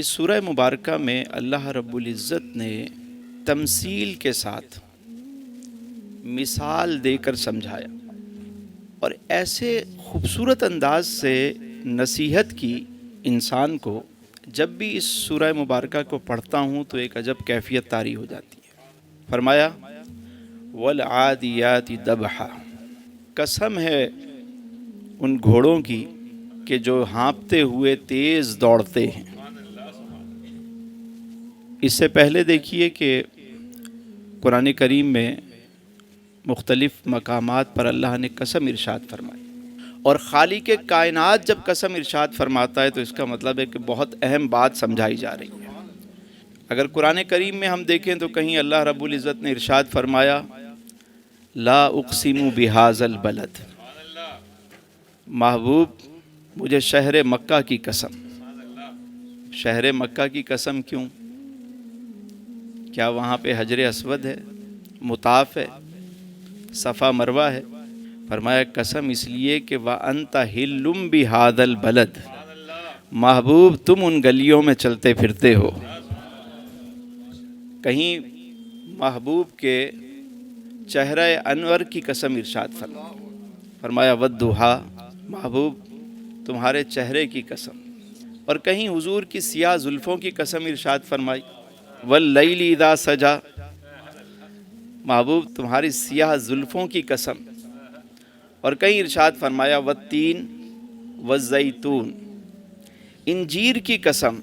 اس سورہ مبارکہ میں اللہ رب العزت نے تمثیل کے ساتھ مثال دے کر سمجھایا اور ایسے خوبصورت انداز سے نصیحت کی انسان کو، جب بھی اس سورہ مبارکہ کو پڑھتا ہوں تو ایک عجب کیفیت طاری ہو جاتی ہے۔ فرمایا وَالْعَادِيَاتِ ضَبْحًا، قسم ہے ان گھوڑوں کی کہ جو ہانپتے ہوئے تیز دوڑتے ہیں۔ اس سے پہلے دیکھیے کہ قرآن کریم میں مختلف مقامات پر اللہ نے قسم ارشاد فرمائی، اور خالق کائنات جب قسم ارشاد فرماتا ہے تو اس کا مطلب ہے کہ بہت اہم بات سمجھائی جا رہی ہے۔ اگر قرآن کریم میں ہم دیکھیں تو کہیں اللہ رب العزت نے ارشاد فرمایا لا اقسم بہذا البلد، محبوب مجھے شہر مکہ کی قسم۔ شہر مکہ کی قسم کیوں؟ کیا وہاں پہ حجر اسود ہے، مطاف ہے، صفا مروہ ہے؟ فرمایا قسم اس لیے کہ وَأَنْتَ حِلٌّ بِهَذَا الْبَلَدِ، محبوب تم ان گلیوں میں چلتے پھرتے ہو۔ کہیں محبوب کے چہرہ انور کی قسم ارشاد فرمایا وَالضُّحَىٰ، محبوب تمہارے چہرے کی قسم، اور کہیں حضور کی سیاہ زلفوں کی قسم ارشاد فرمائی وَاللَّيْلِ اِذَا سَجَا، محبوب تمہاری سیاہ زلفوں کی قسم، اور کہیں ارشاد فرمایا وَالتِّينِ وَالزَّيْتُونِ، انجیر کی قسم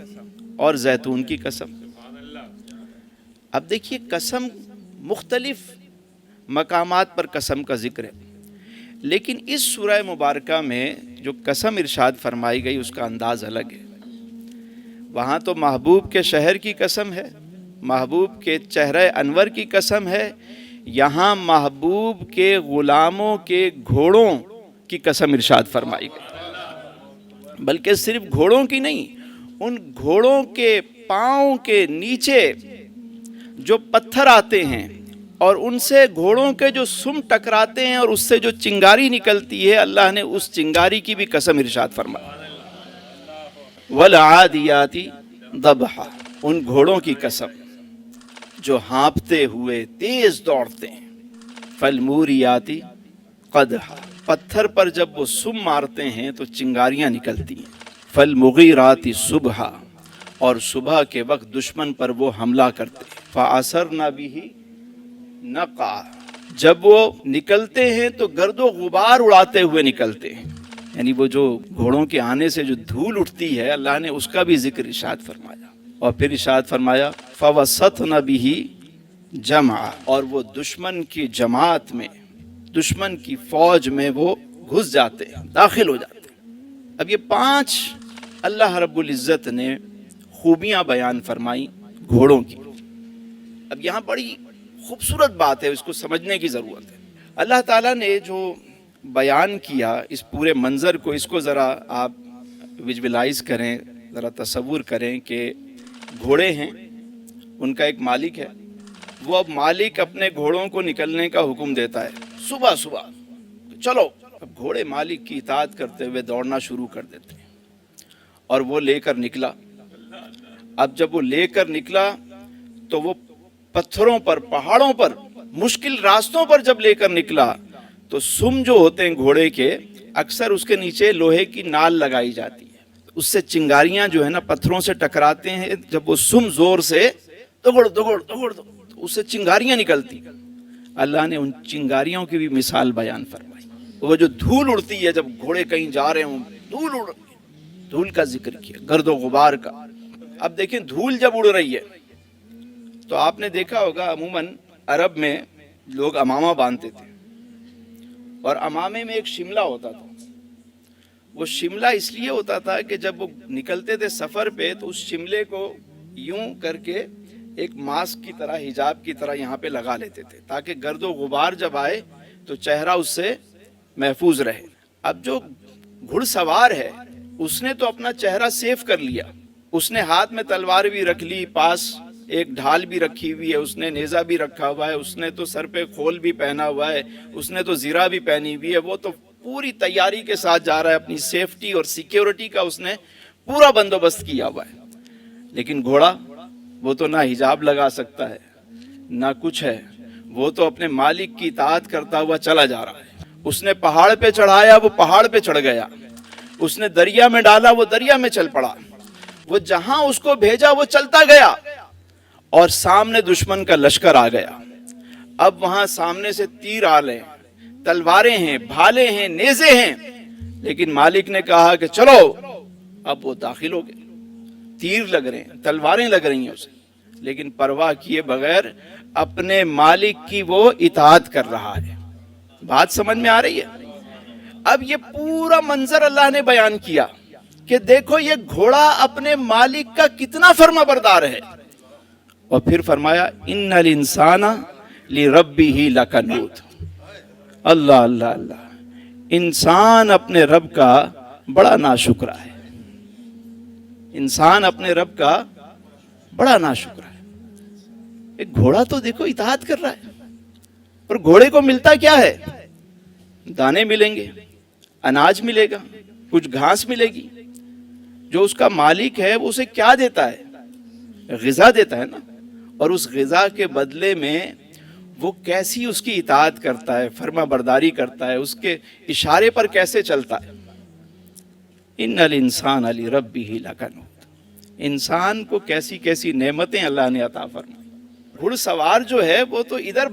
اور زیتون کی قسم۔ اب دیکھیے قسم مختلف مقامات پر قسم کا ذکر ہے، لیکن اس سورہ مبارکہ میں جو قسم ارشاد فرمائی گئی اس کا انداز الگ ہے۔ وہاں تو محبوب کے شہر کی قسم ہے، محبوب کے چہرہ انور کی قسم ہے، یہاں محبوب کے غلاموں کے گھوڑوں کی قسم ارشاد فرمائی گئی، بلکہ صرف گھوڑوں کی نہیں، ان گھوڑوں کے پاؤں کے نیچے جو پتھر آتے ہیں اور ان سے گھوڑوں کے جو سم ٹکراتے ہیں اور اس سے جو چنگاری نکلتی ہے، اللہ نے اس چنگاری کی بھی قسم ارشاد فرمائی وَالْعَادِيَاتِ ضَبْحًا، ان گھوڑوں کی قسم جو ہانپتے ہوئے تیز دوڑتے ہیں، فَالْمُورِيَاتِ قَدْحًا، پتھر پر جب وہ سم مارتے ہیں تو چنگاریاں نکلتی ہیں، فَالْمُغِيرَاتِ صُبْحًا، اور صبح کے وقت دشمن پر وہ حملہ کرتے ہیں، فَأَثَرْنَ بِهِ نَقْعًا، جب وہ نکلتے ہیں تو گرد و غبار اڑاتے ہوئے نکلتے ہیں، یعنی وہ جو گھوڑوں کے آنے سے جو دھول اٹھتی ہے اللہ نے اس کا بھی ذکر ارشاد فرمایا، اور پھر ارشاد فرمایا فَوَسَطْنَ بِهِ جَمْعًا، اور وہ دشمن کی جماعت میں، دشمن کی فوج میں وہ گھس جاتے ہیں، داخل ہو جاتے ہیں۔ اب یہ 5 اللہ رب العزت نے خوبیاں بیان فرمائی گھوڑوں کی۔ اب یہاں بڑی خوبصورت بات ہے، اس کو سمجھنے کی ضرورت ہے۔ اللہ تعالیٰ نے جو بیان کیا اس پورے منظر کو، اس کو ذرا آپ ویژولائز کریں، ذرا تصور کریں کہ گھوڑے ہیں، ان کا ایک مالک ہے، وہ اب مالک اپنے گھوڑوں کو نکلنے کا حکم دیتا ہے صبح صبح، چلو۔ اب گھوڑے مالک کی اطاعت کرتے ہوئے دوڑنا شروع کر دیتے ہیں، اور وہ لے کر نکلا۔ اب جب وہ لے کر نکلا تو وہ پتھروں پر، پہاڑوں پر، مشکل راستوں پر جب لے کر نکلا تو سم جو ہوتے ہیں گھوڑے کے، اکثر اس کے نیچے لوہے کی نال لگائی جاتی ہے، اس سے چنگاریاں جو ہے نا پتھروں سے ٹکراتے ہیں، جب وہ سم زور سے دگڑ دگڑ دگڑ تو اس سے چنگاریاں نکلتی۔ اللہ نے ان چنگاریوں کی بھی مثال بیان فرمائی۔ وہ جو دھول اڑتی ہے جب گھوڑے کہیں جا رہے ہوں، دھول کا ذکر کیا، گرد و غبار کا۔ اب دیکھیں دھول جب اڑ رہی ہے تو آپ نے دیکھا ہوگا عموماً عرب میں لوگ امامہ باندھتے تھے، اور امامے میں ایک شملہ ہوتا تھا۔ وہ شملہ اس لیے ہوتا تھا کہ جب وہ نکلتے تھے سفر پہ تو اس شملے کو یوں کر کے ایک ماسک کی طرح، حجاب کی طرح یہاں پہ لگا لیتے تھے، تاکہ گرد و غبار جب آئے تو چہرہ اس سے محفوظ رہے۔ اب جو گھڑ سوار ہے اس نے تو اپنا چہرہ سیف کر لیا، اس نے ہاتھ میں تلوار بھی رکھ لی، پاس ایک ڈھال بھی رکھی ہوئی ہے، اس نے نیزہ بھی رکھا ہوا ہے، اس نے تو سر پہ کھول بھی پہنا ہوا ہے، اس نے تو زرہ بھی پہنی ہوئی ہے، وہ تو پوری تیاری کے ساتھ جا رہا ہے، اپنی سیفٹی اور سیکیورٹی کا اس نے پورا بندوبست کیا ہوا ہے۔ لیکن گھوڑا وہ تو نہ حجاب لگا سکتا ہے نہ کچھ ہے، وہ تو اپنے مالک کی اطاعت کرتا ہوا چلا جا رہا ہے۔ اس نے پہاڑ پہ چڑھایا، وہ پہاڑ پہ چڑھ گیا، اس نے دریا میں ڈالا، وہ دریا میں چل پڑا، وہ جہاں اس کو بھیجا وہ چلتا گیا، اور سامنے دشمن کا لشکر آ گیا۔ اب وہاں سامنے سے تیر آ لیں، تلواریں ہیں، بھالے ہیں، نیزے ہیں، لیکن مالک نے کہا کہ چلو۔ اب وہ داخل ہو گئے، تیر لگ رہے ہیں، تلواریں لگ رہی ہیں اسے، لیکن پرواہ کیے بغیر اپنے مالک کی وہ اطاعت کر رہا ہے۔ بات سمجھ میں آ رہی ہے؟ اب یہ پورا منظر اللہ نے بیان کیا کہ دیکھو یہ گھوڑا اپنے مالک کا کتنا فرما بردار ہے، اور پھر فرمایا ان الانسان لربہ لکنود۔ اللہ اللہ اللہ، انسان اپنے رب کا بڑا ناشکرا ہے، انسان اپنے رب کا بڑا ناشکرا ہے۔ ایک گھوڑا تو دیکھو اطاعت کر رہا ہے، اور گھوڑے کو ملتا کیا ہے؟ دانے ملیں گے، اناج ملے گا، کچھ گھاس ملے گی۔ جو اس کا مالک ہے وہ اسے کیا دیتا ہے؟ غذا دیتا ہے نا، اور اس غذا کے بدلے میں وہ کیسی اس کی اطاعت کرتا ہے، فرما برداری کرتا ہے، اس کے اشارے پر کیسے چلتا ہے۔ ان الانسان لربہ لکنود، انسان کو کیسی کیسی نعمتیں اللہ نے عطا فرمائی۔ گھڑ سوار جو ہے وہ تو ادھر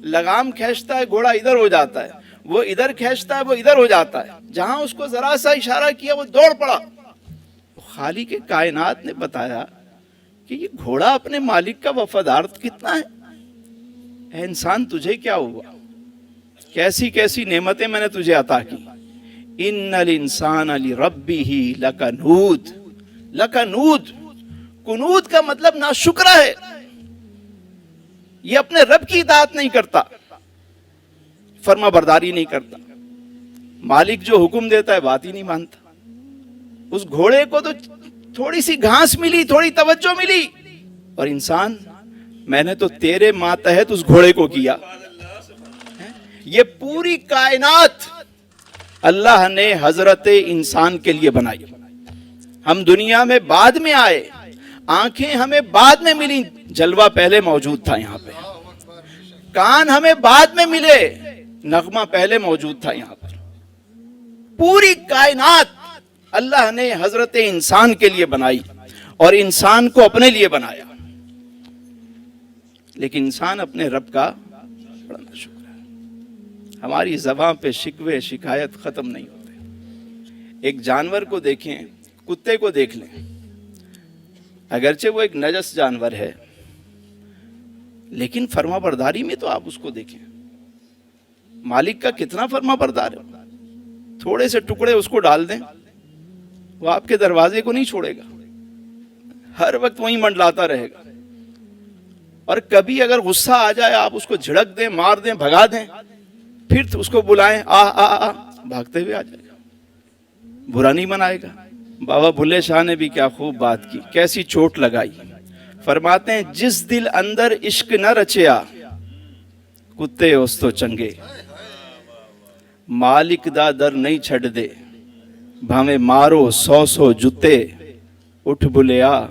لگام کھینچتا ہے، گھوڑا ادھر ہو جاتا ہے، وہ ادھر کھینچتا ہے، وہ ادھر ہو جاتا ہے، جہاں اس کو ذرا سا اشارہ کیا وہ دوڑ پڑا۔ خالق کائنات نے بتایا کہ یہ گھوڑا اپنے مالک کا وفادار کتنا ہے۔ اے انسان تجھے کیا ہوا؟ کیسی کیسی نعمتیں میں نے تجھے عطا کی۔ ان الانسان لربہ لکنود، لکنود، کنود کا مطلب ناشکرا ہے، یہ اپنے رب کی اطاعت نہیں کرتا، فرما برداری نہیں کرتا، مالک جو حکم دیتا ہے بات ہی نہیں مانتا۔ اس گھوڑے کو تو تھوڑی سی گھاس ملی، تھوڑی توجہ ملی، اور انسان میں نے تو تیرے ماتحت اس گھوڑے کو کیا۔ یہ پوری کائنات اللہ نے حضرت انسان کے لیے بنائی۔ ہم دنیا میں بعد میں آئے، آنکھیں ہمیں بعد میں ملی، جلوہ پہلے موجود تھا یہاں پہ، کان ہمیں بعد میں ملے، نغمہ پہلے موجود تھا یہاں پر۔ پوری کائنات اللہ نے حضرت انسان کے لیے بنائی، اور انسان کو اپنے لیے بنایا، لیکن انسان اپنے رب کا بڑا ناشکر ہے۔ ہماری زبان پہ شکوے شکایت ختم نہیں ہوتے۔ ایک جانور کو دیکھیں، کتے کو دیکھ لیں، اگرچہ وہ ایک نجس جانور ہے، لیکن فرما برداری میں تو آپ اس کو دیکھیں، مالک کا کتنا فرما بردار ہے۔ تھوڑے سے ٹکڑے اس کو ڈال دیں، وہ آپ کے دروازے کو نہیں چھوڑے گا، ہر وقت وہیں منڈلاتا رہے گا، اور کبھی اگر غصہ آ جائے آپ اس کو جھڑک دیں، مار دیں، بھگا دیں، پھر اس کو بلائیں، آ آ آ، بھاگتے ہوئے آ جائے گا، برا نہیں منائے گا۔ بابا بھلے شاہ نے بھی کیا خوب بات کی، کیسی چوٹ لگائی۔ فرماتے ہیں جس دل اندر عشق نہ رچیا، کتے اس تو چنگے، مالک دا در نہیں چھڑ دے، بھاویں مارو 100 جتے، اٹھ بلیا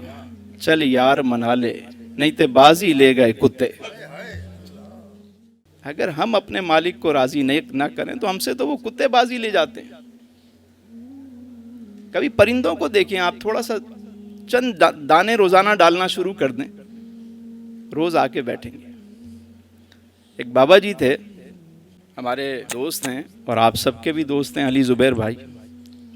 چل یار منا لے، نہیں تے بازی لے گئے کتے۔ اگر ہم اپنے مالک کو راضی نہ کریں تو ہم سے تو وہ کتے بازی لے جاتے ہیں۔ کبھی پرندوں کو دیکھیں آپ، تھوڑا سا چند دانے روزانہ ڈالنا شروع کر دیں، روز آ کے بیٹھیں گے۔ ایک بابا جی تھے، ہمارے دوست ہیں اور آپ سب کے بھی دوست ہیں، علی زبیر بھائی۔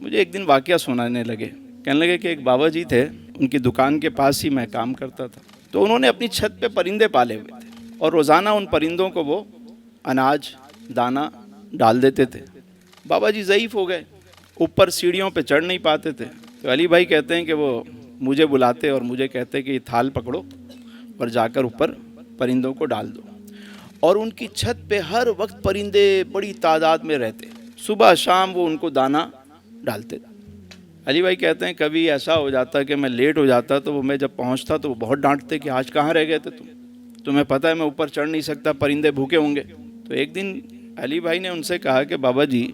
مجھے ایک دن واقعہ سنانے لگے، کہنے لگے کہ ایک بابا جی تھے، ان کی دکان کے پاس ہی میں کام کرتا تھا، تو انہوں نے اپنی چھت پہ پرندے پالے ہوئے تھے، اور روزانہ ان پرندوں کو وہ اناج دانہ ڈال دیتے تھے۔ بابا جی ضعیف ہو گئے، اوپر سیڑھیوں پہ چڑھ نہیں پاتے تھے، تو علی بھائی کہتے ہیں کہ وہ مجھے بلاتے اور مجھے کہتے کہ یہ تھال پکڑو اور جا کر اوپر پرندوں کو ڈال دو، اور ان کی چھت پہ ہر وقت پرندے بڑی تعداد میں رہتے، صبح شام وہ ان کو دانہ ڈالتے تھے۔ علی بھائی کہتے ہیں کبھی ایسا ہو جاتا کہ میں لیٹ ہو جاتا، تو وہ میں جب پہنچتا تو وہ بہت ڈانٹتے کہ آج کہاں رہ گئے تھے تمہیں پتہ ہے میں اوپر چڑھ نہیں سکتا، پرندے بھوکے ہوں گے۔ تو ایک دن علی بھائی نے ان سے کہا کہ بابا جی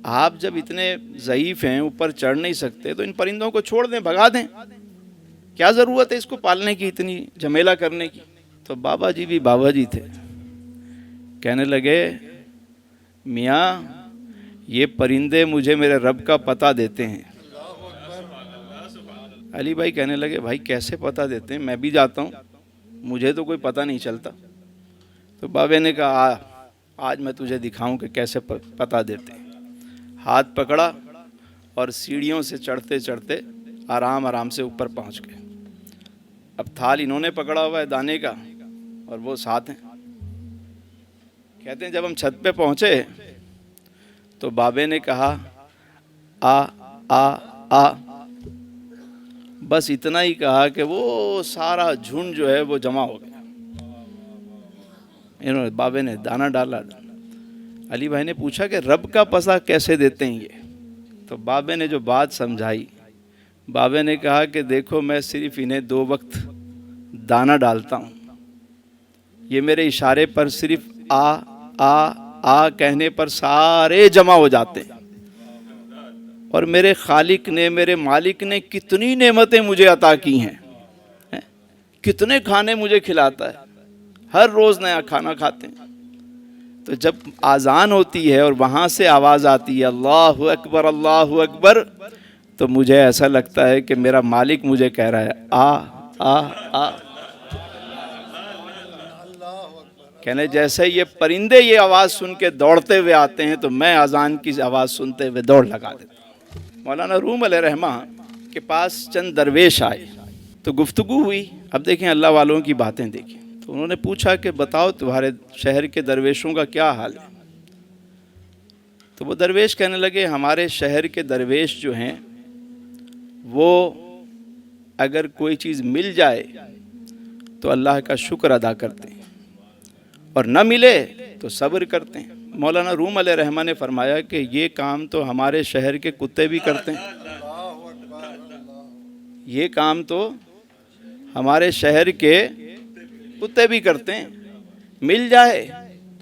آپ جب اتنے ضعیف ہیں، اوپر چڑھ نہیں سکتے، تو ان پرندوں کو چھوڑ دیں، بھگا دیں، کیا ضرورت ہے اس کو پالنے کی، اتنی جھمیلا کرنے کی؟ تو بابا جی بھی بابا جی تھے، کہنے لگے میاں یہ پرندے مجھے میرے رب کا پتہ دیتے ہیں۔ علی بھائی کہنے لگے بھائی کیسے پتہ دیتے ہیں، میں بھی جاتا ہوں، مجھے تو کوئی پتہ نہیں چلتا۔ تو بابے نے کہا آج میں تجھے دکھاؤں کہ کیسے پتہ دیتے ہیں۔ ہاتھ پکڑا اور سیڑھیوں سے چڑھتے چڑھتے آرام آرام سے اوپر پہنچ گئے۔ اب تھال انہوں نے پکڑا ہوا ہے دانے کا اور وہ ساتھ ہیں۔ کہتے ہیں جب ہم چھت پہ پہنچے تو بابے نے کہا آ آ آ، بس اتنا ہی کہا کہ وہ سارا جھنڈ جو ہے وہ جمع ہو گیا۔ انہوں نے بابے نے دانہ ڈالا۔ علی بھائی نے پوچھا کہ رب کا پتہ کیسے دیتے ہیں یہ؟ تو بابے نے جو بات سمجھائی، بابے نے کہا کہ دیکھو میں صرف انہیں 2 وقت دانہ ڈالتا ہوں، یہ میرے اشارے پر صرف آ آ آ کہنے پر سارے جمع ہو جاتے ہیں۔ اور میرے خالق نے، میرے مالک نے کتنی نعمتیں مجھے عطا کی ہیں، کتنے کھانے مجھے کھلاتا ہے، ہر روز نیا کھانا کھاتے ہیں۔ تو جب آذان ہوتی ہے اور وہاں سے آواز آتی ہے اللہ اکبر اللہ اکبر، تو مجھے ایسا لگتا ہے کہ میرا مالک مجھے کہہ رہا ہے آ آ آ، کہنے جیسے یہ پرندے یہ آواز سن کے دوڑتے ہوئے آتے ہیں تو میں اذان کی آواز سنتے ہوئے دوڑ لگا دیتا ہوں۔ مولانا روم علیہ رحمہ کے پاس چند درویش آئے تو گفتگو ہوئی۔ اب دیکھیں اللہ والوں کی باتیں دیکھیں۔ تو انہوں نے پوچھا کہ بتاؤ تمہارے شہر کے درویشوں کا کیا حال ہے؟ تو وہ درویش کہنے لگے ہمارے شہر کے درویش جو ہیں وہ اگر کوئی چیز مل جائے تو اللہ کا شکر ادا کرتے ہیں اور نہ ملے تو صبر کرتے ہیں۔ مولانا روم علیہ رحمہ نے فرمایا کہ یہ کام تو ہمارے شہر کے کتے بھی کرتے ہیں، یہ کام تو ہمارے شہر کے کتے بھی کرتے ہیں، مل جائے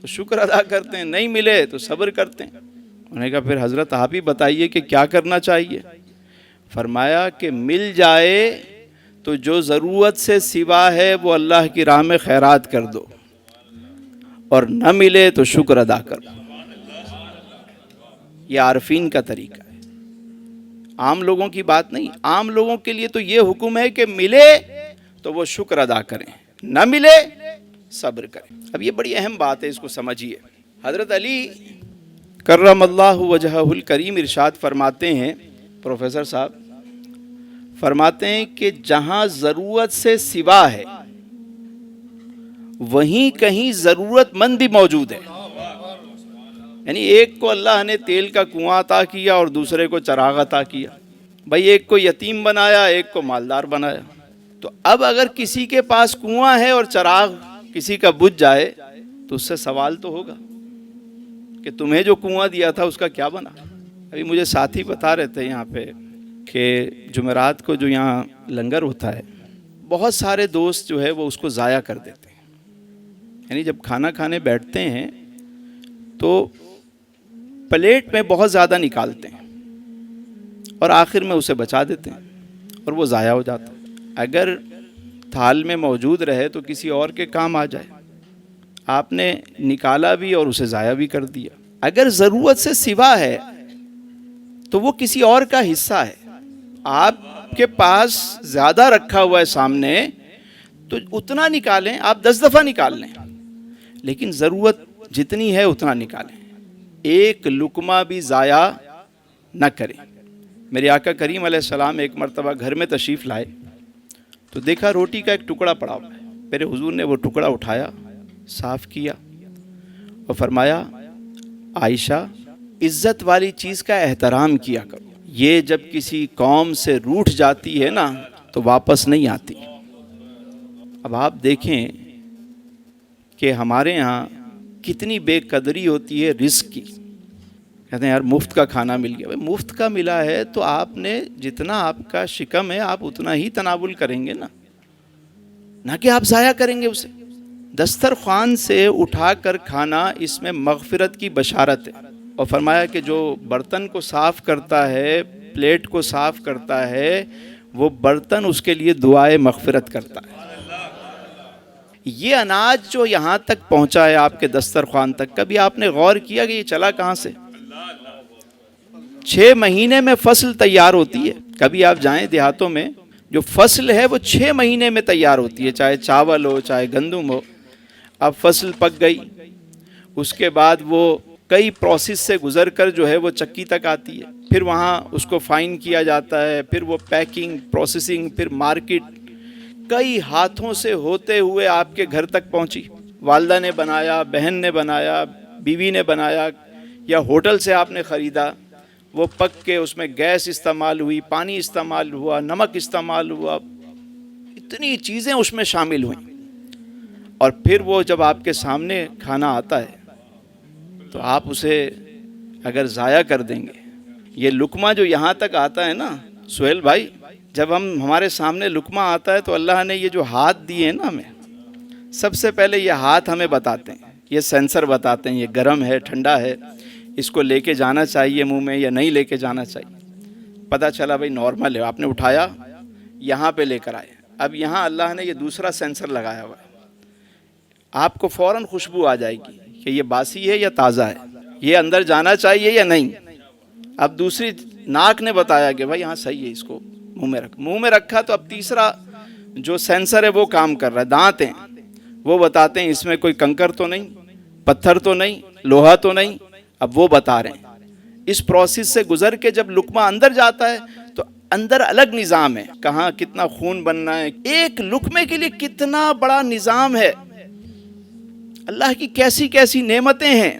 تو شکر ادا کرتے ہیں، نہیں ملے تو صبر کرتے ہیں۔ انہوں نے کہا پھر حضرت آپ ہی بتائیے کہ کیا کرنا چاہیے؟ فرمایا کہ مل جائے تو جو ضرورت سے سوا ہے وہ اللہ کی راہ میں خیرات کر دو، اور نہ ملے تو شکر ادا کرو۔ یہ عارفین کا طریقہ ہے، عام لوگوں کی بات نہیں۔ عام لوگوں کے لیے تو یہ حکم ہے کہ ملے تو وہ شکر ادا کریں، نہ ملے صبر کریں۔ اب یہ بڑی اہم بات ہے، اس کو سمجھیے۔ حضرت علی کرم اللہ وجہہ الکریم ارشاد فرماتے ہیں، پروفیسر صاحب فرماتے ہیں کہ جہاں ضرورت سے سوا ہے وہیں کہیں ضرورت مند بھی موجود ہے۔ یعنی ایک کو اللہ نے تیل کا کنواں عطا کیا اور دوسرے کو چراغ عطا کیا، بھائی ایک کو یتیم بنایا ایک کو مالدار بنایا۔ تو اب اگر کسی کے پاس کنواں ہے اور چراغ کسی کا بجھ جائے تو اس سے سوال تو ہوگا کہ تمہیں جو کنواں دیا تھا اس کا کیا بنا؟ ابھی مجھے ساتھی بتا رہے تھے یہاں پہ کہ جمعرات کو جو یہاں لنگر ہوتا ہے بہت سارے دوست جو ہے وہ اس کو ضائع کر دیتے ہیں۔ یعنی جب کھانا کھانے بیٹھتے ہیں تو پلیٹ میں بہت زیادہ نکالتے ہیں اور آخر میں اسے بچا دیتے ہیں اور وہ ضائع ہو جاتا ہے۔ اگر تھال میں موجود رہے تو کسی اور کے کام آ جائے، آپ نے نکالا بھی اور اسے ضائع بھی کر دیا۔ اگر ضرورت سے سوا ہے تو وہ کسی اور کا حصہ ہے، آپ کے پاس زیادہ رکھا ہوا ہے سامنے تو اتنا نکالیں، آپ 10 دفعہ نکال لیں، لیکن ضرورت جتنی ہے اتنا نکالیں، ایک لقمہ بھی ضائع نہ کریں۔ میرے آقا کریم علیہ السلام ایک مرتبہ گھر میں تشریف لائے تو دیکھا روٹی کا ایک ٹکڑا پڑا ہوا ہے۔ میرے حضور نے وہ ٹکڑا اٹھایا، صاف کیا اور فرمایا عائشہ عزت والی چیز کا احترام کیا کرو، یہ جب کسی قوم سے روٹھ جاتی ہے نا تو واپس نہیں آتی۔ اب آپ دیکھیں کہ ہمارے ہاں کتنی بے قدری ہوتی ہے رزق کی۔ کہتے ہیں یار مفت کا کھانا مل گیا، بھائی مفت کا ملا ہے تو آپ نے جتنا آپ کا شکم ہے آپ اتنا ہی تناول کریں گے نا، نہ کہ آپ ضائع کریں گے اسے۔ دسترخوان سے اٹھا کر کھانا اس میں مغفرت کی بشارت ہے، اور فرمایا کہ جو برتن کو صاف کرتا ہے، پلیٹ کو صاف کرتا ہے، وہ برتن اس کے لیے دعائے مغفرت کرتا ہے۔ یہ اناج جو یہاں تک پہنچا ہے آپ کے دسترخوان تک، کبھی آپ نے غور کیا کہ یہ چلا کہاں سے؟ 6 مہینے میں فصل تیار ہوتی ہے۔ کبھی آپ جائیں دیہاتوں میں، جو فصل ہے وہ 6 مہینے میں تیار ہوتی ہے، چاہے چاول ہو چاہے گندم ہو۔ اب فصل پک گئی، اس کے بعد وہ کئی پروسیس سے گزر کر جو ہے وہ چکی تک آتی ہے، پھر وہاں اس کو فائن کیا جاتا ہے، پھر وہ پیکنگ، پروسیسنگ، پھر مارکیٹ، کئی ہاتھوں سے ہوتے ہوئے آپ کے گھر تک پہنچی۔ والدہ نے بنایا، بہن نے بنایا، بیوی نے بنایا، یا ہوٹل سے آپ نے خریدا، وہ پک کے اس میں گیس استعمال ہوئی، پانی استعمال ہوا، نمک استعمال ہوا، اتنی چیزیں اس میں شامل ہوئیں، اور پھر وہ جب آپ کے سامنے کھانا آتا ہے تو آپ اسے اگر ضائع کر دیں گے، یہ لقمہ جو یہاں تک آتا ہے نا سہیل بھائی، جب ہمارے سامنے لقمہ آتا ہے تو اللہ نے یہ جو ہاتھ دیے ہیں نا ہمیں، سب سے پہلے یہ ہاتھ ہمیں بتاتے ہیں، یہ سینسر بتاتے ہیں یہ گرم ہے ٹھنڈا ہے، اس کو لے کے جانا چاہیے منہ میں یا نہیں لے کے جانا چاہیے۔ پتہ چلا بھائی نارمل ہے، آپ نے اٹھایا یہاں پہ لے کر آئے، اب یہاں اللہ نے یہ دوسرا سینسر لگایا ہوا ہے، آپ کو فوراً خوشبو آ جائے گی کہ یہ باسی ہے یا تازہ ہے، یہ اندر جانا چاہیے یا نہیں۔ اب دوسری ناک نے بتایا کہ بھائی ہاں صحیح ہے، اس کو منہ میں رکھا، تو اب تیسرا جو سینسر ہے وہ کام کر رہا ہے، دانت ہیں، وہ بتاتے ہیں اس میں کوئی کنکر تو نہیں، پتھر تو نہیں، لوہا تو نہیں، اب وہ بتا رہے ہیں۔ اس پروسیس سے گزر کے جب لقمہ اندر جاتا ہے تو اندر الگ نظام ہے، کہاں کتنا خون بننا ہے، ایک لقمے کے لیے کتنا بڑا نظام ہے، اللہ کی کیسی کیسی نعمتیں ہیں۔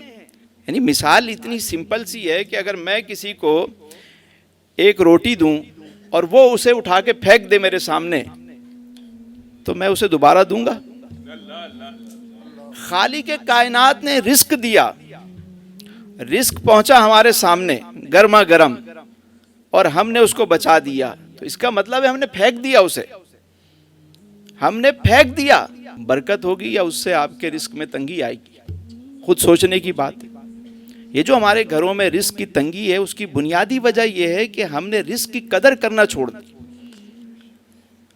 یعنی مثال اتنی سمپل سی ہے کہ اگر میں کسی کو ایک روٹی دوں اور وہ اسے اٹھا کے پھینک دے میرے سامنے تو میں اسے دوبارہ دوں گا؟ خالق کائنات نے رزق دیا، رزق پہنچا ہمارے سامنے گرما گرم، اور ہم نے اس کو بچا دیا، تو اس کا مطلب ہے ہم نے پھینک دیا اسے، ہم نے پھینک دیا، برکت ہوگی یا اس سے آپ کے رزق میں تنگی آئے گی؟ خود سوچنے کی بات ہے۔ یہ جو ہمارے گھروں میں رزق کی تنگی ہے، اس کی بنیادی وجہ یہ ہے کہ ہم نے رزق کی قدر کرنا چھوڑ دی۔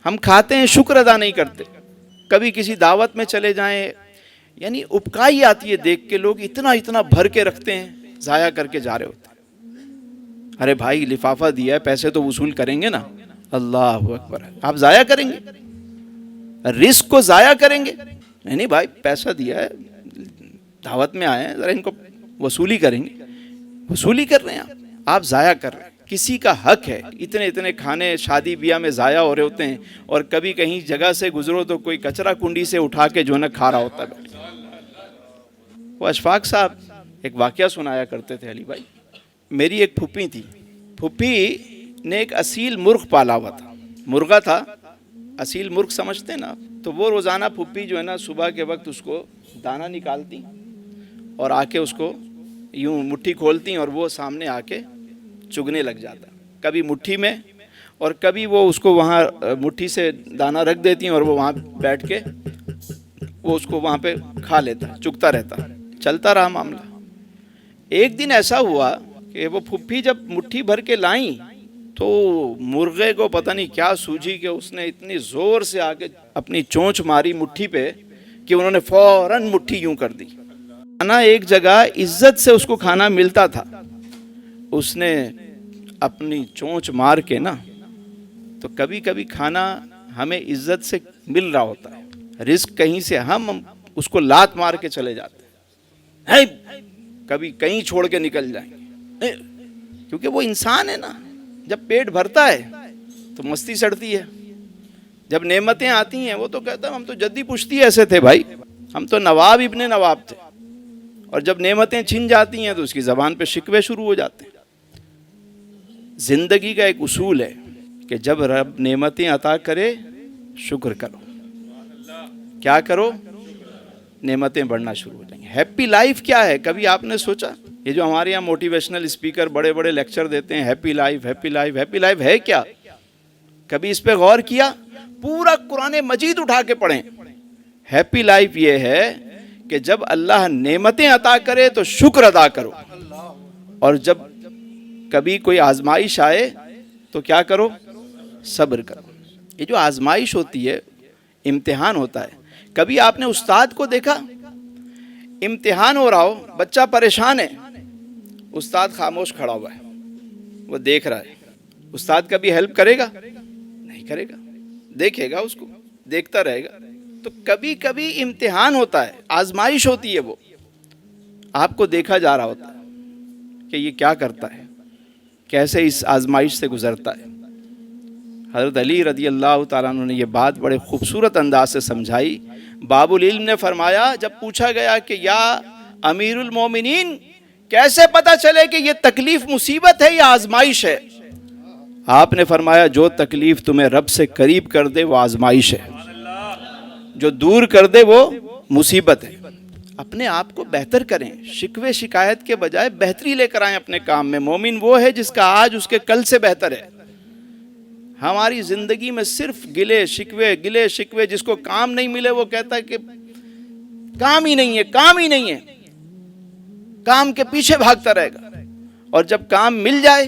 ہم کھاتے ہیں، شکر ادا نہیں کرتے۔ کبھی کسی دعوت میں چلے جائیں، یعنی اپکائی آتی ہے دیکھ کے، لوگ اتنا اتنا بھر کے رکھتے ہیں، ضائع کر کے جا رہے ہوتے ہیں۔ ارے بھائی لفافہ دیا ہے، پیسے تو وصول کریں گے نا، اللہ اکبر، آپ ضائع کریں گے؟ رزق کو ضائع کریں گے؟ نہیں بھائی، پیسہ دیا ہے، دعوت میں آئے ہیں، ذرا ان کو وصولی کریں گے، وصولی کر رہے ہیں آپ ضائع کر رہے ہیں۔ کسی کا حق ہے، اتنے اتنے کھانے شادی بیاہ میں ضائع ہو رہے ہوتے ہیں، اور کبھی کہیں جگہ سے گزرو تو کوئی کچرا کنڈی سے اٹھا کے جو نہ کھا رہا ہوتا ہے۔ وہ اشفاق صاحب ایک واقعہ سنایا کرتے تھے علی بھائی، میری ایک پھپھی تھی، پھپھی نے ایک اصیل مرغ پالا ہوا تھا، مرغا تھا، اصیل مرغ سمجھتے ہیں نا، تو وہ روزانہ پھپھی جو ہے نا صبح کے وقت اس کو دانہ نکالتی اور آ کے اس کو یوں مٹھی کھولتی اور وہ سامنے آ کے چگنے لگ جاتا، کبھی مٹھی میں اور کبھی وہ اس کو وہاں مٹھی سے دانہ رکھ دیتی ہیں اور وہ وہاں بیٹھ کے وہ اس کو وہاں پہ کھا لیتا، چگتا رہتا، چلتا رہا معاملہ۔ ایک دن ایسا ہوا کہ وہ پھپھی جب مٹھی بھر کے لائیں تو مرغے کو پتہ نہیں کیا سوجھی کہ اس نے اتنی زور سے آ کے اپنی چونچ ماری مٹھی پہ کہ انہوں نے فوراً مٹھی یوں کر دی۔ کھانا ایک جگہ عزت سے اس کو کھانا ملتا تھا، اس نے اپنی چونچ مار کے نا، تو کبھی کبھی کھانا ہمیں عزت سے مل رہا ہوتا ہے، رزق کہیں سے، ہم اس کو لات مار کے چلے جاتے ہیں، کبھی کہیں چھوڑ کے نکل جائیں گے، کیونکہ وہ انسان ہے نا، جب پیٹ بھرتا ہے تو مستی سڑتی ہے، جب نعمتیں آتی ہیں وہ تو کہتا ہے ہم تو جدی پشتی ایسے تھے بھائی، ہم تو نواب ابن نواب تھے، اور جب نعمتیں چھن جاتی ہیں تو اس کی زبان پہ شکوے شروع ہو جاتے ہیں۔ زندگی کا ایک اصول ہے کہ جب رب نعمتیں عطا کرے شکر کرو، کیا کرو؟ نعمتیں بڑھنا شروع ہو جائیں گی۔ ہیپی لائف کیا ہے؟ کبھی آپ نے سوچا؟ یہ جو ہمارے یہاں موٹیویشنل اسپیکر بڑے بڑے لیکچر دیتے ہیں، happy life happy life, happy life ہے کیا؟ کبھی اس پہ غور کیا؟ پورا قرآن مجید اٹھا کے پڑھیں، ہیپی لائف یہ ہے کہ جب اللہ نعمتیں عطا کرے تو شکر ادا کرو، اور جب کبھی کوئی آزمائش آئے تو کیا کرو؟ صبر کرو. یہ جو آزمائش ہوتی ہے، امتحان ہوتا ہے. کبھی آپ نے استاد کو دیکھا، امتحان ہو رہا ہو، بچہ پریشان ہے، استاد خاموش کھڑا ہوا ہے، وہ دیکھ رہا ہے. استاد کبھی ہیلپ کرے گا؟ نہیں کرے گا، دیکھے گا اس کو، دیکھتا رہے گا. تو کبھی کبھی امتحان ہوتا ہے، آزمائش ہوتی ہے، وہ آپ کو دیکھا جا رہا ہوتا ہے کہ یہ کیا کرتا ہے، کیسے اس آزمائش سے گزرتا ہے. حضرت علی رضی اللہ تعالیٰ عنہ نے یہ بات بڑے خوبصورت انداز سے سمجھائی. باب العلم نے فرمایا، جب پوچھا گیا کہ یا امیر المومنین کیسے پتا چلے کہ یہ تکلیف مصیبت ہے یا آزمائش ہے، آپ نے فرمایا جو تکلیف تمہیں رب سے قریب کر دے وہ آزمائش ہے، جو دور کر دے وہ مصیبت ہے. اپنے آپ کو بہتر کریں، شکوے شکایت کے بجائے بہتری لے کر آئیں اپنے کام میں. مومن وہ ہے جس کا آج اس کے کل سے بہتر ہے. ہماری زندگی میں صرف گلے شکوے، جس کو کام نہیں ملے وہ کہتا ہے کہ کام ہی نہیں ہے، کام ہی نہیں ہے، کام کے پیچھے بھاگتا رہے گا. اور جب کام مل جائے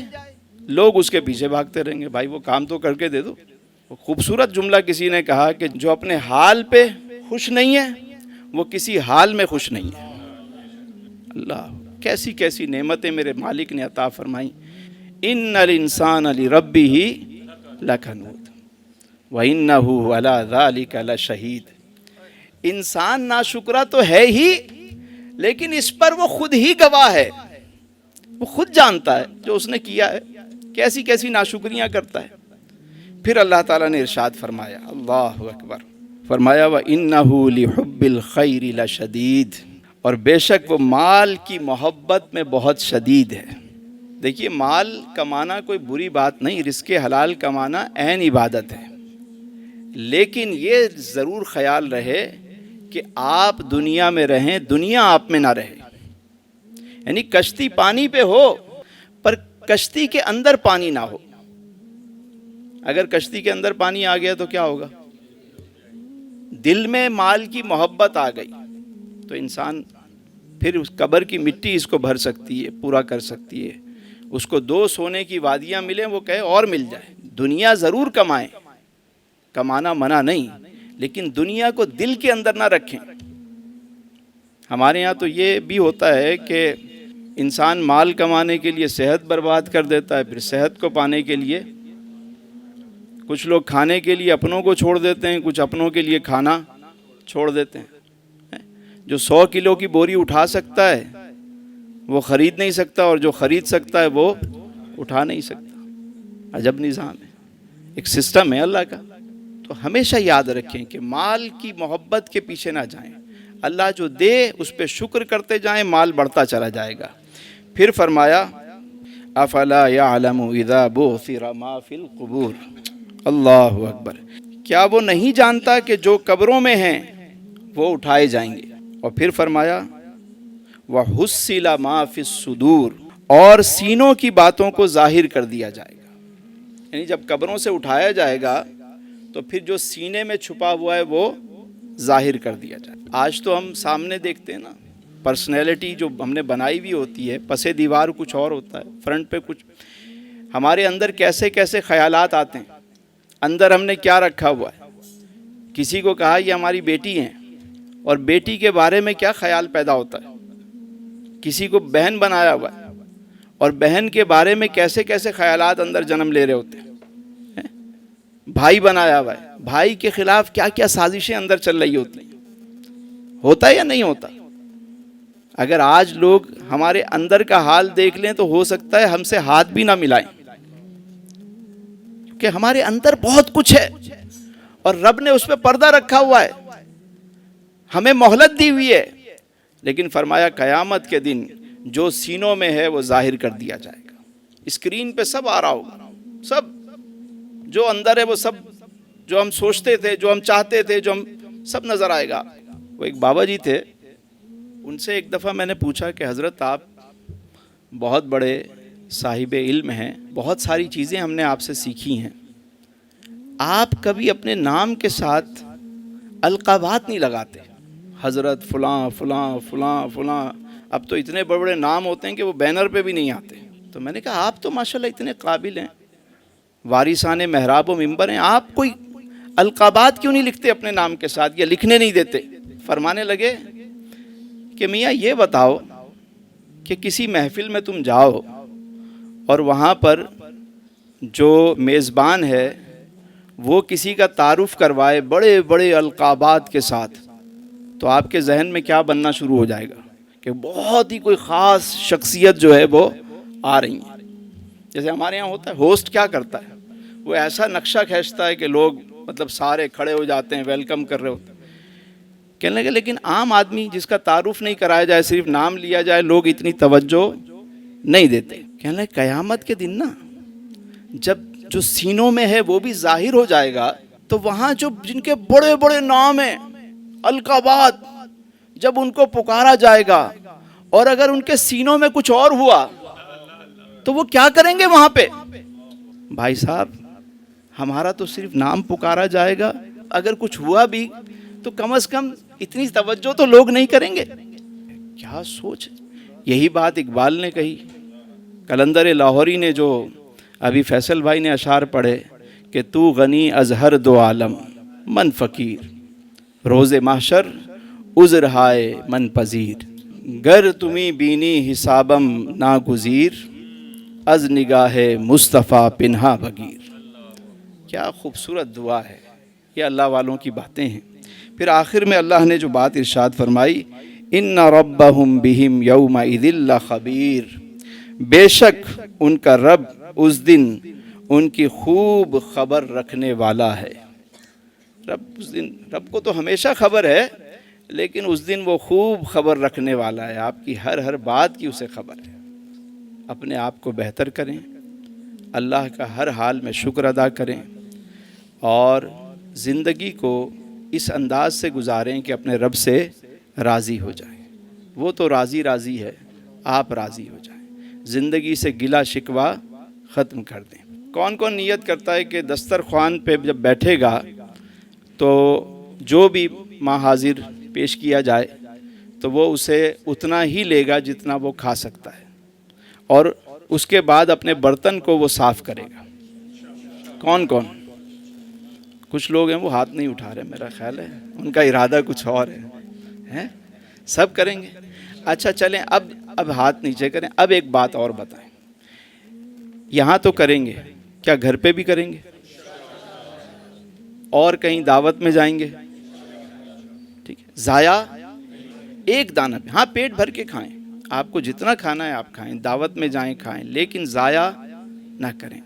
لوگ اس کے پیچھے بھاگتے رہیں گے، بھائی وہ کام تو کر کے دے دو. خوبصورت جملہ کسی نے کہا کہ جو اپنے حال پہ خوش نہیں ہے وہ کسی حال میں خوش نہیں ہے. اللہ، کیسی کیسی نعمتیں میرے مالک نے عطا فرمائیں. ان الانسان لربہ لکنود وانہ علی ذلک لشہید. انسان ناشکرا تو ہے ہی، لیکن اس پر وہ خود ہی گواہ ہے. وہ خود جانتا ہے جو اس نے کیا ہے، کیسی کیسی ناشکریاں کرتا ہے. پھر اللہ تعالیٰ نے ارشاد فرمایا، اللہ اکبر، فرمایا وَإِنَّهُ لِحُبِّ الْخَيْرِ لَشَدِيدٌ، اور بے شک وہ مال کی محبت میں بہت شدید ہے. دیکھیے، مال کمانا کوئی بری بات نہیں، رزق حلال کمانا عین عبادت ہے. لیکن یہ ضرور خیال رہے کہ آپ دنیا میں رہیں، دنیا آپ میں نہ رہے. یعنی کشتی پانی پہ ہو پر کشتی کے اندر پانی نہ ہو. اگر کشتی کے اندر پانی آ گیا تو کیا ہوگا؟ دل میں مال کی محبت آ گئی تو انسان پھر اس قبر کی مٹی اس کو بھر سکتی ہے، پورا کر سکتی ہے. اس کو 2 سونے کی وادیاں ملیں وہ کہے اور مل جائے. دنیا ضرور کمائیں، کمانا منع نہیں، لیکن دنیا کو دل کے اندر نہ رکھیں. ہمارے ہاں تو یہ بھی ہوتا ہے کہ انسان مال کمانے کے لیے صحت برباد کر دیتا ہے، پھر صحت کو پانے کے لیے کچھ لوگ کھانے کے لیے اپنوں کو چھوڑ دیتے ہیں، کچھ اپنوں کے لیے کھانا چھوڑ دیتے ہیں. جو 100 کلو کی بوری اٹھا سکتا ہے وہ خرید نہیں سکتا، اور جو خرید سکتا ہے وہ اٹھا نہیں سکتا. عجب نظام ہے، ایک سسٹم ہے اللہ کا. تو ہمیشہ یاد رکھیں کہ مال کی محبت کے پیچھے نہ جائیں. اللہ جو دے اس پہ شکر کرتے جائیں، مال بڑھتا چلا جائے گا. پھر فرمایا افلا یعلم اذا بعثر ما فی القبور. اللہ اکبر، کیا وہ نہیں جانتا کہ جو قبروں میں ہیں وہ اٹھائے جائیں گے. اور پھر فرمایا وحصل ما فی الصدور، اور سینوں کی باتوں کو ظاہر کر دیا جائے گا. یعنی جب قبروں سے اٹھایا جائے گا تو پھر جو سینے میں چھپا ہوا ہے وہ ظاہر کر دیا جائے. آج تو ہم سامنے دیکھتے ہیں نا، پرسنالٹی جو ہم نے بنائی ہوئی ہوتی ہے، پسے دیوار کچھ اور ہوتا ہے، فرنٹ پہ کچھ. ہمارے اندر کیسے کیسے خیالات آتے ہیں، اندر ہم نے کیا رکھا ہوا ہے. کسی کو کہا یہ ہماری بیٹی ہیں اور بیٹی کے بارے میں کیا خیال پیدا ہوتا ہے. کسی کو بہن بنایا ہوا ہے اور بہن کے بارے میں کیسے کیسے خیالات اندر جنم لے رہے ہوتے ہیں. بھائی بنایا ہوا ہے، بھائی کے خلاف کیا کیا سازشیں اندر چل رہی ہوتی ہیں. ہوتا ہے یا نہیں ہوتا؟ اگر آج لوگ ہمارے اندر کا حال دیکھ لیں تو ہو سکتا ہے ہم سے ہاتھ بھی نہ ملائیں، کہ ہمارے اندر بہت کچھ ہے اور رب نے اس پہ پردہ رکھا ہوا ہے، ہمیں مہلت دی ہوئی ہے. لیکن فرمایا قیامت کے دن جو سینوں میں ہے وہ ظاہر کر دیا جائے گا. اسکرین پہ سب آ رہا ہوگا، سب جو اندر ہے وہ سب، جو ہم سوچتے تھے، جو ہم چاہتے تھے، جو ہم سب نظر آئے گا. وہ ایک بابا جی تھے، ان سے ایک دفعہ میں نے پوچھا کہ حضرت آپ بہت بڑے صاحب علم ہیں، بہت ساری چیزیں ہم نے آپ سے سیکھی ہیں، آپ کبھی اپنے نام کے ساتھ القابات نہیں لگاتے؟ حضرت فلاں فلاں فلاں فلاں. اب تو اتنے بڑے بڑے نام ہوتے ہیں کہ وہ بینر پہ بھی نہیں آتے. تو میں نے کہا آپ تو ماشاءاللہ اتنے قابل ہیں، وارثان محراب و ممبر ہیں، آپ کوئی القابات کیوں نہیں لکھتے اپنے نام کے ساتھ یا لکھنے نہیں دیتے؟ فرمانے لگے کہ میاں یہ بتاؤ کہ کسی محفل میں تم جاؤ اور وہاں پر جو میزبان ہے وہ کسی کا تعارف کروائے بڑے بڑے القابات کے ساتھ، تو آپ کے ذہن میں کیا بننا شروع ہو جائے گا کہ بہت ہی کوئی خاص شخصیت جو ہے وہ آ رہی ہیں۔ جیسے ہمارے یہاں ہوتا ہے، ہوسٹ کیا کرتا ہے، وہ ایسا نقشہ کھینچتا ہے کہ لوگ مطلب سارے کھڑے ہو جاتے ہیں، ویلکم کر رہے ہوتے ہیں۔ کہنے لگے لیکن عام آدمی جس کا تعارف نہیں کرایا جائے، صرف نام لیا جائے، لوگ اتنی توجہ نہیں دیتے۔ کہنے لگے قیامت کے دن نا، جب جو سینوں میں ہے وہ بھی ظاہر ہو جائے گا، تو وہاں جو جن کے بڑے بڑے نام ہیں، القابات، جب ان کو پکارا جائے گا اور اگر ان کے سینوں میں کچھ اور ہوا تو وہ کیا کریں گے وہاں پہ؟ بھائی صاحب ہمارا تو صرف نام پکارا جائے گا، اگر کچھ ہوا بھی تو کم از کم اتنی توجہ تو لوگ نہیں کریں گے۔ کیا سوچ! یہی بات اقبال نے کہی، قلندر لاہوری نے، جو ابھی فیصل بھائی نے اشعار پڑھے کہ تو غنی از ہر دو عالم من فقیر، روز محشر عذر ہائے من پذیر، گر تمہیں بینی حسابم ناگزیر، از نگاہ مصطفیٰ پنہا بگیر۔ کیا خوبصورت دعا ہے، یہ اللہ والوں کی باتیں ہیں۔ پھر آخر میں اللہ نے جو بات ارشاد فرمائی، ان ربہم بہم یومئذ لخبیر، بے شک ان کا رب اس دن ان کی خوب خبر رکھنے والا ہے۔ رب کو تو ہمیشہ خبر ہے، لیکن اس دن وہ خوب خبر رکھنے والا ہے، آپ کی ہر بات کی اسے خبر ہے۔ اپنے آپ کو بہتر کریں، اللہ کا ہر حال میں شکر ادا کریں، اور زندگی کو اس انداز سے گزاریں کہ اپنے رب سے راضی ہو جائیں۔ وہ تو راضی راضی ہے، آپ راضی ہو جائیں، زندگی سے گلہ شکوہ ختم کر دیں۔ کون کون نیت کرتا ہے کہ دسترخوان پہ جب بیٹھے گا تو جو بھی ماں حاضر پیش کیا جائے تو وہ اسے اتنا ہی لے گا جتنا وہ کھا سکتا ہے، اور اس کے بعد اپنے برتن کو وہ صاف کرے گا؟ کون کون؟ کچھ لوگ ہیں وہ ہاتھ نہیں اٹھا رہے، میرا خیال ہے ان کا ارادہ کچھ اور ہے۔ سب کریں گے؟ اچھا چلیں، اب ہاتھ نیچے کریں۔ اب ایک بات اور بتائیں، یہاں تو کریں گے، کیا گھر پہ بھی کریں گے؟ اور کہیں دعوت میں جائیں گے؟ ٹھیک ہے، ضائع ایک دانہ بھی، ہاں پیٹ بھر کے کھائیں، آپ کو جتنا کھانا ہے آپ کھائیں، دعوت میں جائیں کھائیں، لیکن ضائع نہ کریں۔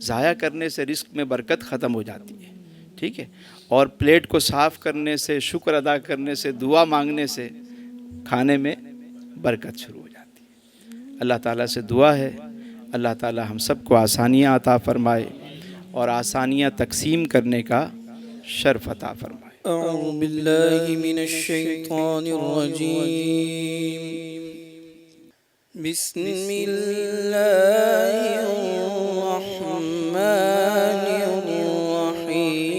ضائع کرنے سے رزق میں برکت ختم ہو جاتی ہے، ٹھیک ہے؟ اور پلیٹ کو صاف کرنے سے، شکر ادا کرنے سے، دعا مانگنے سے کھانے میں برکت شروع ہو جاتی ہے۔ اللہ تعالیٰ سے دعا ہے اللہ تعالیٰ ہم سب کو آسانیاں عطا فرمائے اور آسانیاں تقسیم کرنے کا شرف عطا فرمائے۔ اعوذ باللہ من الشیطان الرجیم، بسم اللہ الرحمن الرحیم،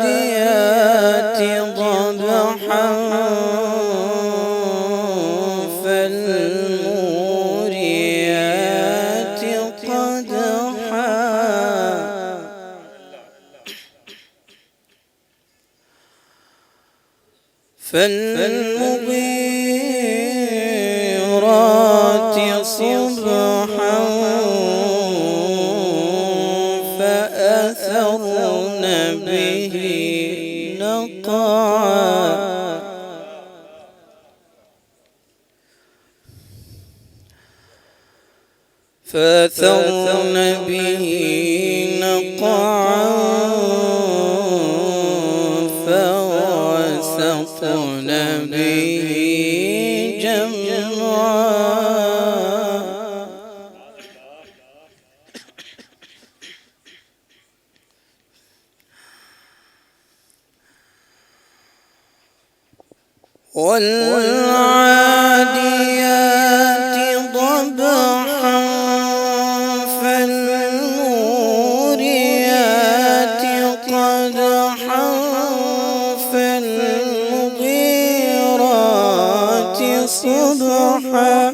والعادیات ضبحا فالموریات قدحا فالمغیرات صبحا فأثرن به نقعا فأثرن به نقعا فوسطن به جمعا والعاديات ضبحا فالموريات قدحا فالموريات صبحا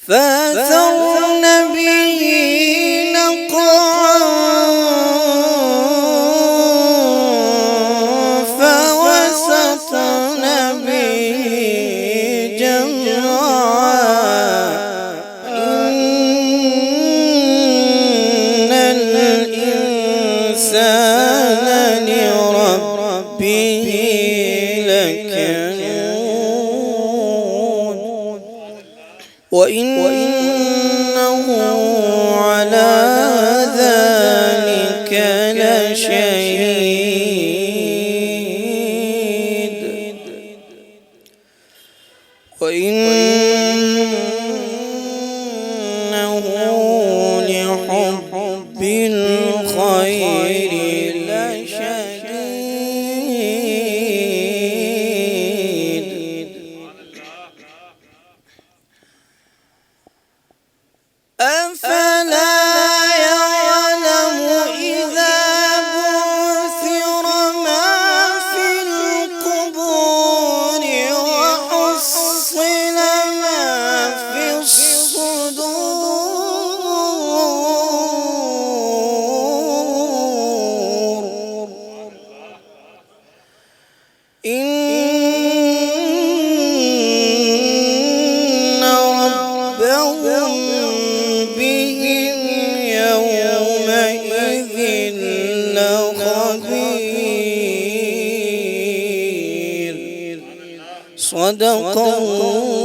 فأثرن به نقعا فوسطن به جمعا إن الإنسان لربه لكنود وإنه على ذلك لشهيد وإنه لحب الخير لشديد أفلا يعلم إذا بعثر ما في القبور وحصل ما في الصدور إن ربهم بهم يومئذ لخبير صدق الله